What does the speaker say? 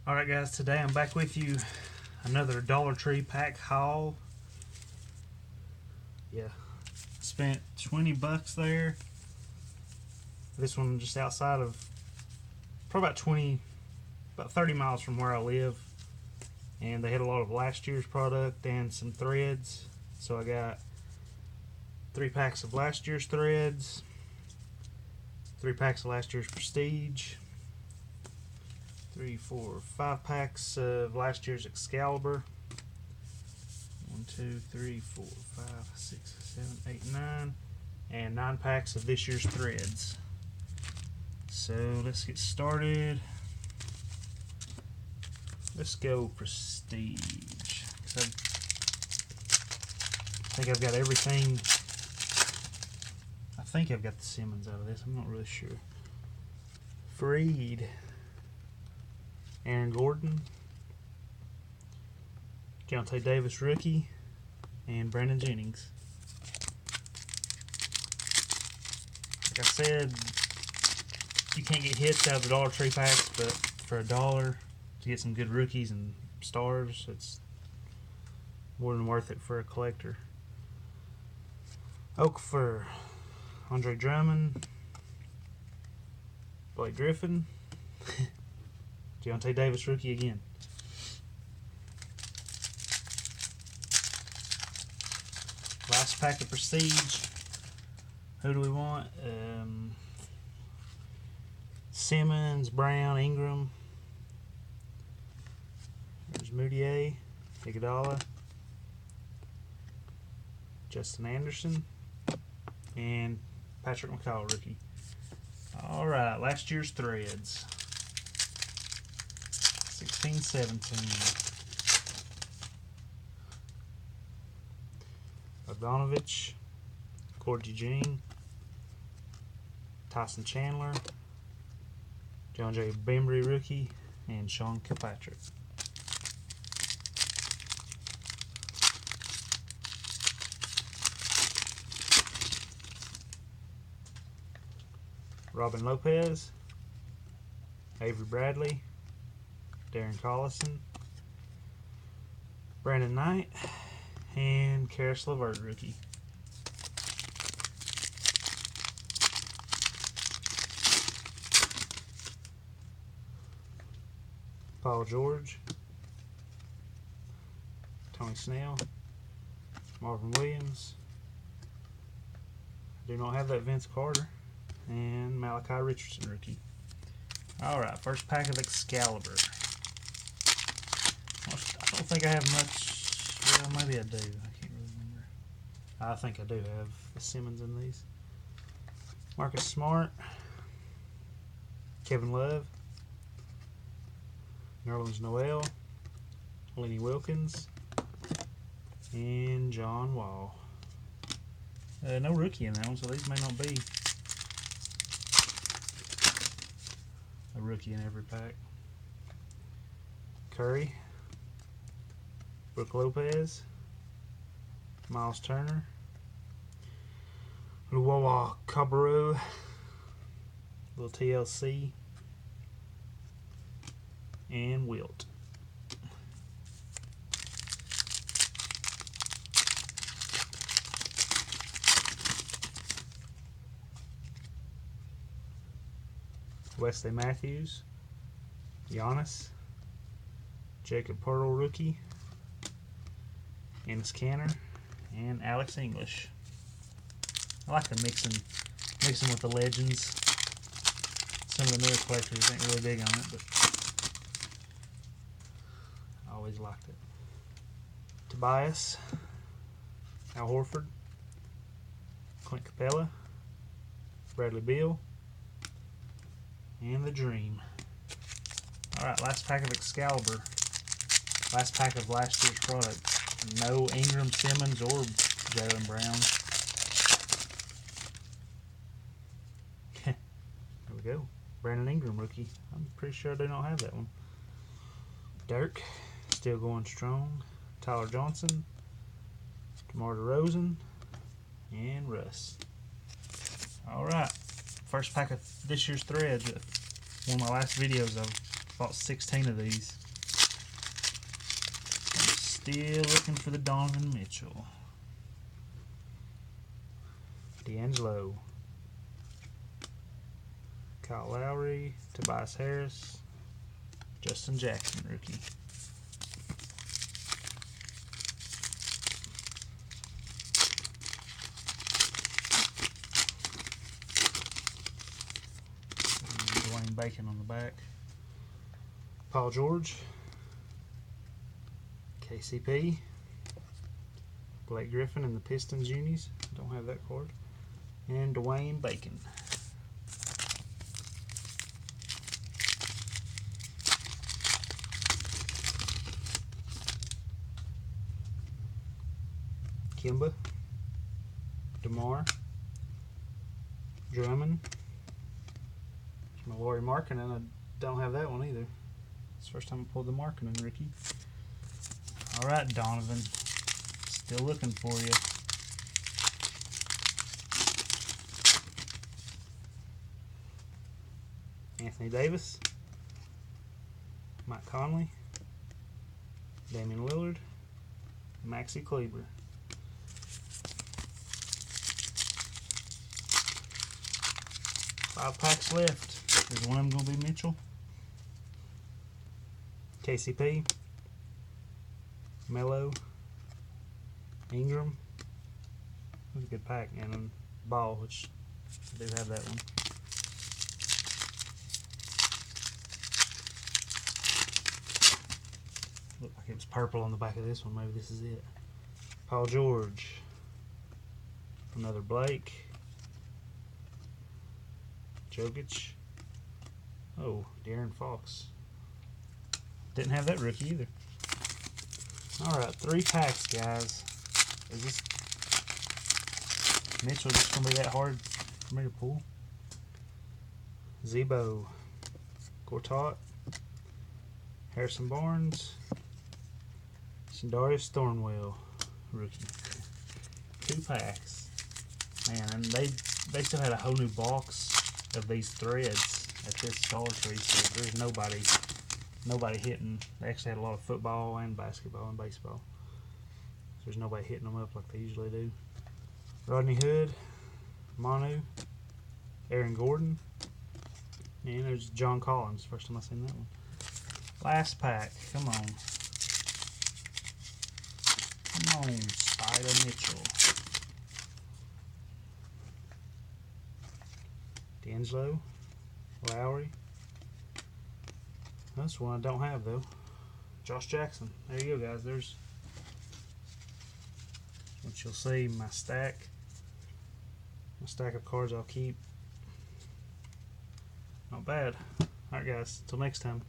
Alright guys, today I'm back with you. Another Dollar Tree pack haul. Yeah, spent 20 bucks there. This one just outside of, probably about 30 miles from where I live. And they had a lot of last year's product and some threads. So I got 3 packs of last year's threads, 3 packs of last year's Prestige, 3, 4, 5 packs of last year's Excalibur. 1, 2, 3, 4, 5, 6, 7, 8, 9, and 9 packs of this year's threads. So let's get started. Let's go Prestige. I think I've got everything. I think I've got the Simmons out of this. I'm not really sure. Freed. Aaron Gordon. Deontay Davis rookie. And Brandon Jennings. Like I said, you can't get hits out of the Dollar Tree packs, but for $1 to get some good rookies and stars, it's more than worth it for a collector. Oak for Andre Drummond, Blake Griffin, Deontay Davis rookie again. Last pack of Prestige. Who do we want? Simmons, Brown, Ingram. There's Moutier, Iguodala, Justin Anderson, and Patrick McCall rookie. Alright, last year's threads. 16-17. Bogdanovich, Cordy Jean, Tyson Chandler, John J. Bembry rookie, and Sean Kilpatrick. Robin Lopez, Avery Bradley, Darren Collison, Brandon Knight, and Karis LeVert rookie. Paul George, Tony Snell, Marvin Williams. I do not have that Vince Carter. And Malachi Richardson rookie. Alright, first pack of Excalibur. I don't think I have much. Well, maybe I do. I can't really remember. I think I do have the Simmons in these. Marcus Smart, Kevin Love, Nerlens Noel, Lenny Wilkins, and John Wall. No rookie in that one, so these may not be a rookie in every pack. Curry, Brook Lopez, Miles Turner, Luwawa Cabarrot, little TLC, and Wilt. Wesley Matthews, Giannis, Jacob Pearl rookie, Enes Kanter, and Alex English. I like the mixing with the legends. Some of the newer collectors ain't really big on it, but I always liked it. Tobias, Al Horford, Clint Capella, Bradley Beal, and the Dream. Alright, last pack of Excalibur. Last pack of last year's product. No Ingram, Simmons, or Jaylen Brown. There we go. Brandon Ingram rookie. I'm pretty sure I do not have that one. Dirk, still going strong. Tyler Johnson, DeMar DeRozan, and Russ. Alright, first pack of this year's threads. One of my last videos, I've Bought 16 of these. I'm still looking for the Donovan Mitchell. D'Angelo. Kyle Lowry. Tobias Harris. Justin Jackson, rookie. Dwayne Bacon on the back. Paul George. KCP. Blake Griffin and the Pistons unis. Don't have that card. And Dwayne Bacon. Kimba, DeMar, Drummond, Mallory Markkinen. I don't have that one either. It's the first time I pulled the Markkinen rookie. Alright, Donovan. Still looking for you. Anthony Davis, Mike Conley, Damian Lillard, Maxi Kleber. Five packs left. Is one of them going to be Mitchell? KCP, Melo, Ingram. That was a good pack. And then Ball, which I do have that one. Looked like it was purple on the back of this one. Maybe this is it. Paul George. Another Blake. Jokic. Oh, De'Aaron Fox. Didn't have that rookie either. Alright, 3 packs, guys. Is this Mitchell just going to be that hard for me to pull? Zebo. Gortat. Harrison Barnes. Darius Thornwell, rookie. 2 packs. Man, and they still had a whole new box of these threads at this Dollar Tree, so there's nobody hitting. They actually had a lot of football and basketball and baseball. So there's nobody hitting them up like they usually do. Rodney Hood, Manu, Aaron Gordon, and there's John Collins. First time I've seen that one. Last pack. Come on. Come on, Spider Mitchell. D'Angelo, Lowry. That's one I don't have though. Josh Jackson. There you go, guys. There's what you'll see. My stack of cards I'll keep. Not bad. Alright, guys. Till next time.